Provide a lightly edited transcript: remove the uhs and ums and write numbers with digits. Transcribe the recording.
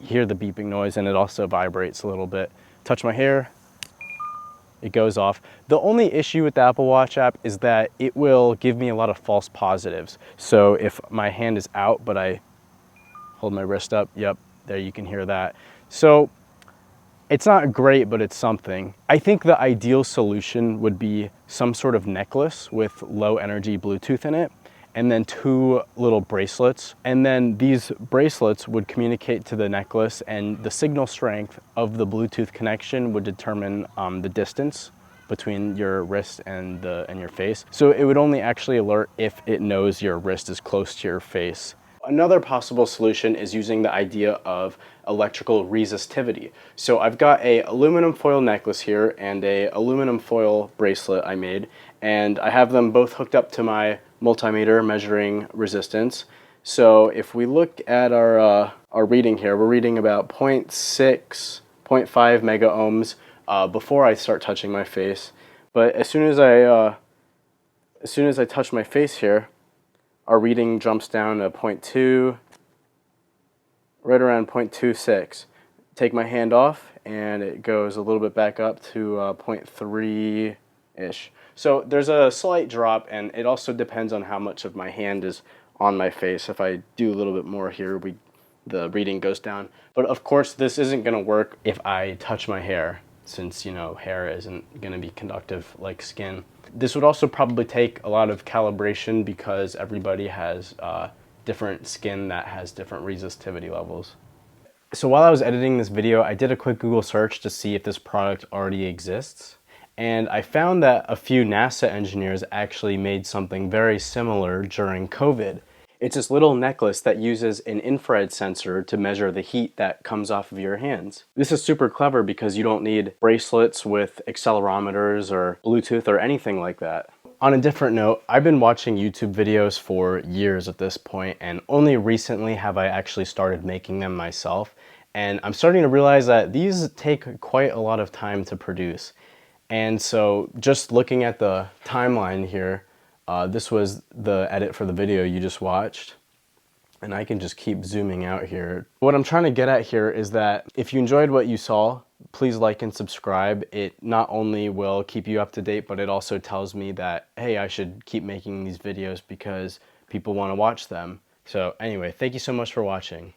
hear the beeping noise, and it also vibrates a little bit. Touch my hair, it goes off. The only issue with the Apple Watch app is that it will give me a lot of false positives. So if my hand is out, but I hold my wrist up, yep, there you can hear that. So it's not great, but it's something. I think the ideal solution would be some sort of necklace with low energy Bluetooth in it, and then 2 little bracelets. And then these bracelets would communicate to the necklace, and the signal strength of the Bluetooth connection would determine the distance between your wrist and your face. So it would only actually alert if it knows your wrist is close to your face. Another possible solution is using the idea of electrical resistivity. So I've got a aluminum foil necklace here and a aluminum foil bracelet I made, and I have them both hooked up to my multimeter measuring resistance. So if we look at our reading here, we're reading about 0.6, 0.5 mega ohms before I start touching my face. But as soon as I touch my face here, our reading jumps down to 0.2, right around 0.26. Take my hand off and it goes a little bit back up to 0.3-ish. So there's a slight drop, and it also depends on how much of my hand is on my face. If I do a little bit more here, the reading goes down. But of course, this isn't gonna work if I touch my hair, since, you know, hair isn't gonna be conductive like skin. This would also probably take a lot of calibration because everybody has different skin that has different resistivity levels. So while I was editing this video, I did a quick Google search to see if this product already exists. And I found that a few NASA engineers actually made something very similar during COVID. It's this little necklace that uses an infrared sensor to measure the heat that comes off of your hands. This is super clever because you don't need bracelets with accelerometers or Bluetooth or anything like that. On a different note, I've been watching YouTube videos for years at this point, and only recently have I actually started making them myself. And I'm starting to realize that these take quite a lot of time to produce. And so just looking at the timeline here, this was the edit for the video you just watched, and I can just keep zooming out here. What I'm trying to get at here is that if you enjoyed what you saw, please like and subscribe. It not only will keep you up to date, but it also tells me that, hey, I should keep making these videos because people want to watch them. So anyway, thank you so much for watching.